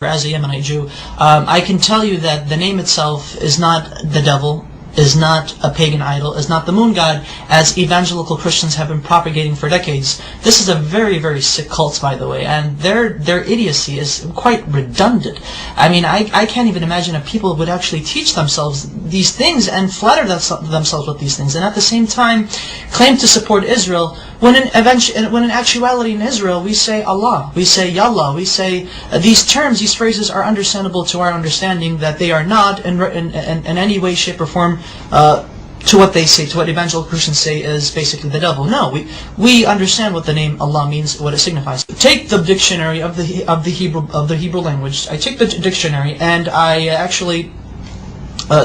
as a Yemenite Jew, I can tell you that the name itself is not the devil, is not a pagan idol, is not the moon god, as evangelical Christians have been propagating for decades. This is a very, very sick cult, by the way, and their idiocy is quite redundant. I mean, I can't even imagine if people would actually teach themselves these things and flatter themselves with these things, and at the same time claim to support Israel, when in actuality in Israel we say Allah, we say Yallah, we say these terms, these phrases are understandable to our understanding, that they are not in any way, shape or form to what they say, to what evangelical Christians say is basically the devil. No, we understand what the name Allah means, what it signifies. Take the dictionary of the Hebrew language. I take the dictionary and I actually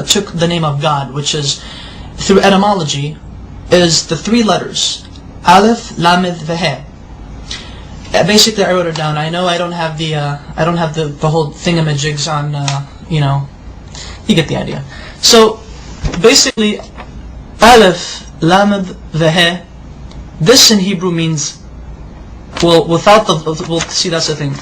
took the name of God, which is, through etymology, is the three letters Aleph, Lamed, Veh. Basically, I wrote it down. I know I don't have the whole thingamajigs on, you get the idea. So basically, Aleph, Lamed, Veh. This in Hebrew means, without see, that's the thing.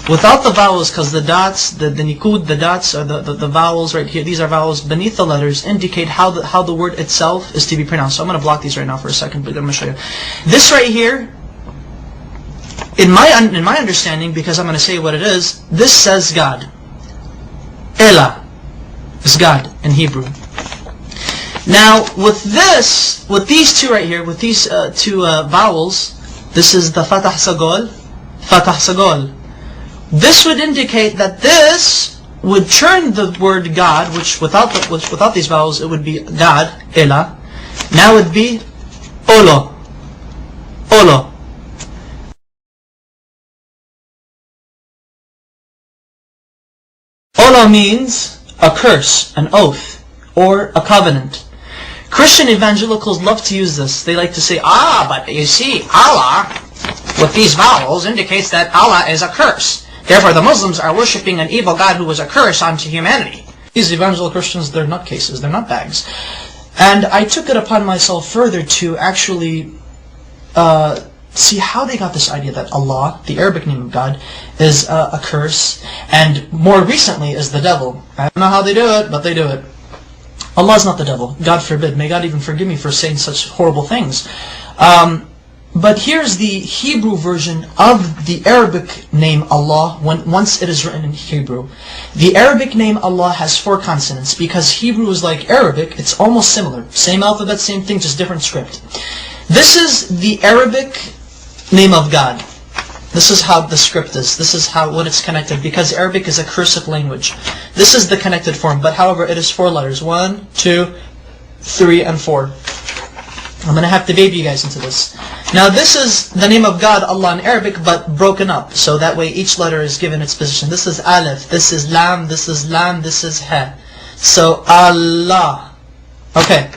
Without the vowels, because the dots, the nikud, the dots, or the vowels right here, these are vowels beneath the letters, indicate how the word itself is to be pronounced. So I'm going to block these right now for a second, but I'm going to show you. This right here, in my understanding, because I'm going to say what it is, this says God. Elah is God in Hebrew. Now, with these two right here, with these two vowels, this is the Fatah Sagol, Fatah Sagol. This would indicate that this would turn the word God, which without these vowels it would be God, Elah. Now it would be Olo, Olo. Olo means a curse, an oath, or a covenant. Christian evangelicals love to use this. They like to say, but you see, Allah, with these vowels, indicates that Allah is a curse. Therefore, the Muslims are worshipping an evil God who was a curse onto humanity. These evangelical Christians, they're nutcases, they're nutbags. And I took it upon myself further to actually see how they got this idea that Allah, the Arabic name of God, is a curse, and more recently is the devil. I don't know how they do it, but they do it. Allah is not the devil. God forbid. May God even forgive me for saying such horrible things. But here's the Hebrew version of the Arabic name Allah once it is written in Hebrew. The Arabic name Allah has 4 consonants because Hebrew is like Arabic. It's almost similar. Same alphabet, same thing, just different script. This is the Arabic name of God. This is how the script is. This is when it's connected, because Arabic is a cursive language. This is the connected form, but however it is 4 letters. 1, 2, 3, and 4. I'm going to have to baby you guys into this. Now this is the name of God, Allah in Arabic, but broken up. So that way each letter is given its position. This is Aleph, this is Lam, this is Lam, this is Ha. So Allah. Okay.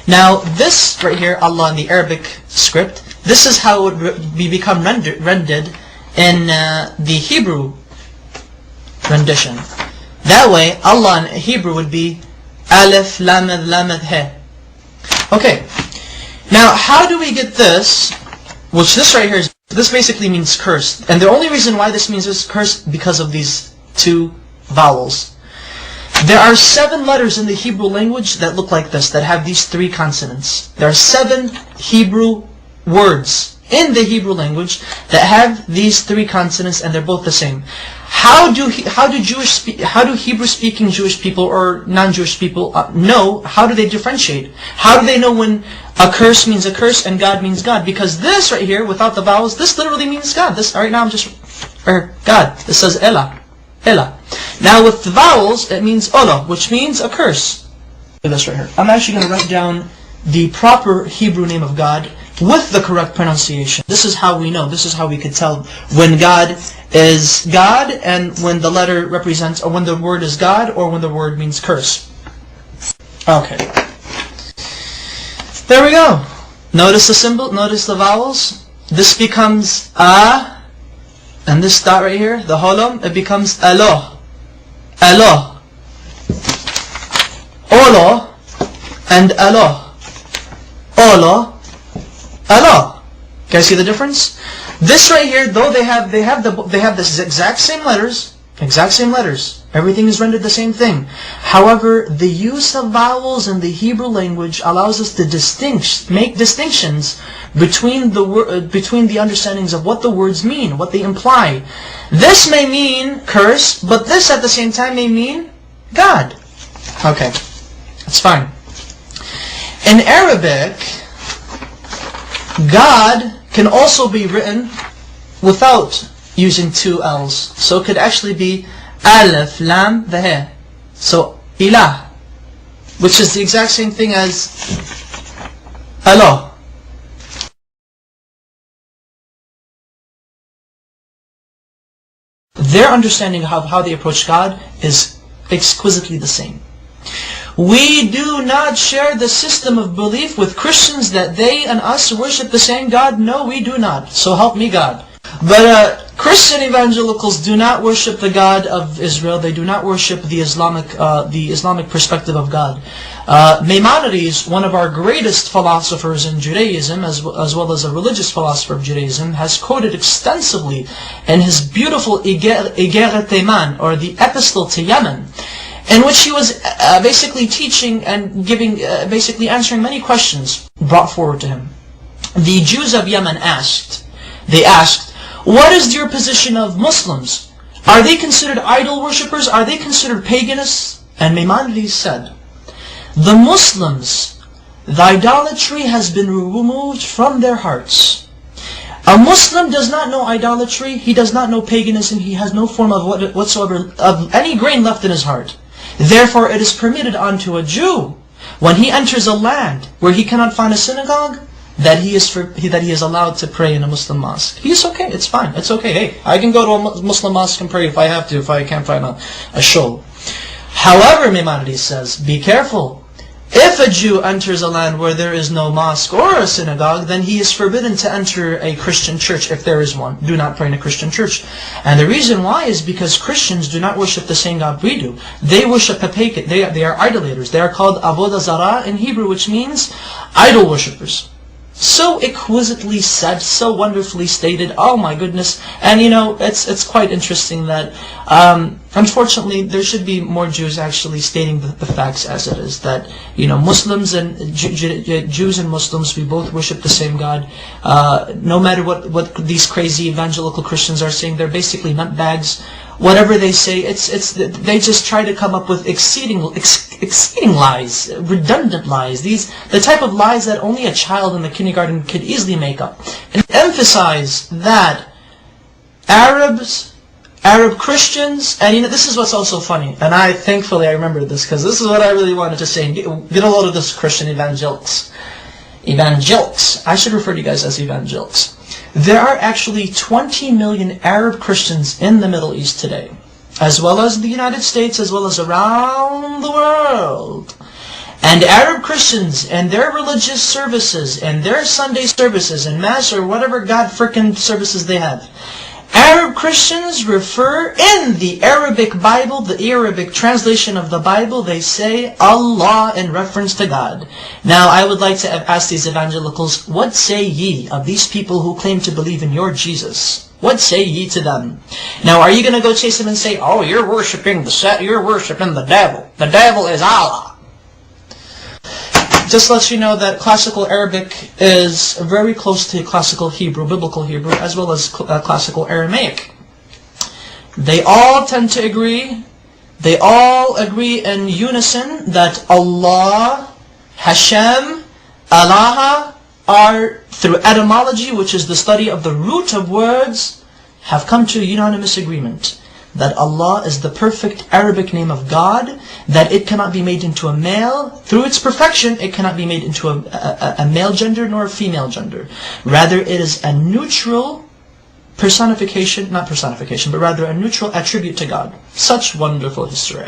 Now this right here, Allah in the Arabic script, this is how it would become rendered in the Hebrew rendition. That way, Allah in Hebrew would be Aleph, Lamed, Lamed, He. Okay. Now, how do we get this? Which this right here is, this basically means cursed. And the only reason why this means is cursed because of these 2 vowels. There are 7 letters in the Hebrew language that look like this, that have these 3 consonants. There are 7 Hebrew words in the Hebrew language that have these 3 consonants, and they're both the same. How do Hebrew-speaking Jewish people or non-Jewish people know? How do they differentiate? How do they know when a curse means a curse and God means God? Because this right here, without the vowels, this literally means God. This right now I'm just God. This says Elah, Elah. Now with the vowels, it means Olo, which means a curse. Look at this right here. I'm actually going to write down the proper Hebrew name of God with the correct pronunciation. This is how we know. This is how we could tell when God is God and when the letter represents, or when the word is God, or when the word means curse. Okay. There we go. Notice the symbol, notice the vowels. This becomes A, and this dot right here, the holom, it becomes Alo. Alo. Olo and Alo. Olo. Allah. Can you see the difference? This right here, though they have the exact same letters, Exact same letters. Everything is rendered the same thing. However, the use of vowels in the Hebrew language allows us to make distinctions between the understandings of what the words mean, what they imply. This may mean curse, but this at the same time may mean God. Okay, that's fine. In Arabic, God can also be written without using two L's. So it could actually be Alif, Lam, the He. So, Ilah, which is the exact same thing as Allah. Their understanding of how they approach God is exquisitely the same. We do not share the system of belief with Christians that they and us worship the same God. No, we do not. So help me God. But Christian evangelicals do not worship the God of Israel. They do not worship the Islamic perspective of God. Maimonides, one of our greatest philosophers in Judaism, as well as a religious philosopher of Judaism, has quoted extensively in his beautiful Igeret Tayman, or the Epistle to Yemen, in which he was basically teaching and giving, basically answering many questions brought forward to him. The Jews of Yemen asked, what is your position of Muslims? Are they considered idol worshippers? Are they considered paganists? And Maimonides said, the Muslims, the idolatry has been removed from their hearts. A Muslim does not know idolatry, he does not know paganism, he has no form of whatsoever of any grain left in his heart. Therefore it is permitted unto a Jew, when he enters a land where he cannot find a synagogue, that he is allowed to pray in a Muslim mosque. He's okay, it's fine, it's okay. Hey, I can go to a Muslim mosque and pray if I have to, if I can't find a shul. However, Maimonides says, be careful. If a Jew enters a land where there is no mosque or a synagogue, then he is forbidden to enter a Christian church if there is one. Do not pray in a Christian church. And the reason why is because Christians do not worship the same God we do. They worship a pagan. They are idolaters. They are called Avodah Zarah in Hebrew, which means idol worshippers. So exquisitely said, so wonderfully stated. Oh my goodness! And you know, it's quite interesting that unfortunately there should be more Jews actually stating the facts as it is. That you know, Muslims and Jews and Muslims, we both worship the same God. No matter what these crazy evangelical Christians are saying, they're basically nutbags. Whatever they say, they just try to come up with exceeding lies, redundant lies. The type of lies that only a child in the kindergarten could easily make up, and emphasize that Arab Christians, and you know, this is what's also funny, and thankfully I remember this because this is what I really wanted to say. And get a load of this, Christian evangelics. I should refer to you guys as evangelics. There are actually 20 million Arab Christians in the Middle East today, as well as the United States, as well as around the world. And Arab Christians and their religious services and their Sunday services and Mass or whatever God frickin' services they have, Arab Christians refer in the Arabic Bible, the Arabic translation of the Bible, they say Allah in reference to God. Now I would like to ask these evangelicals, what say ye of these people who claim to believe in your Jesus? What say ye to them? Now are you going to go chase them and say, oh, you're worshiping the devil. The devil is Allah. Just lets you know that classical Arabic is very close to classical Hebrew, biblical Hebrew, as well as classical Aramaic. They all tend to agree, they all agree in unison that Allah, Hashem, Allah are, through etymology, which is the study of the root of words, have come to a unanimous agreement that Allah is the perfect Arabic name of God, that it cannot be made into a male. Through its perfection, it cannot be made into a male gender nor a female gender. Rather, it is a neutral personification, not personification, but rather a neutral attribute to God. Such wonderful history.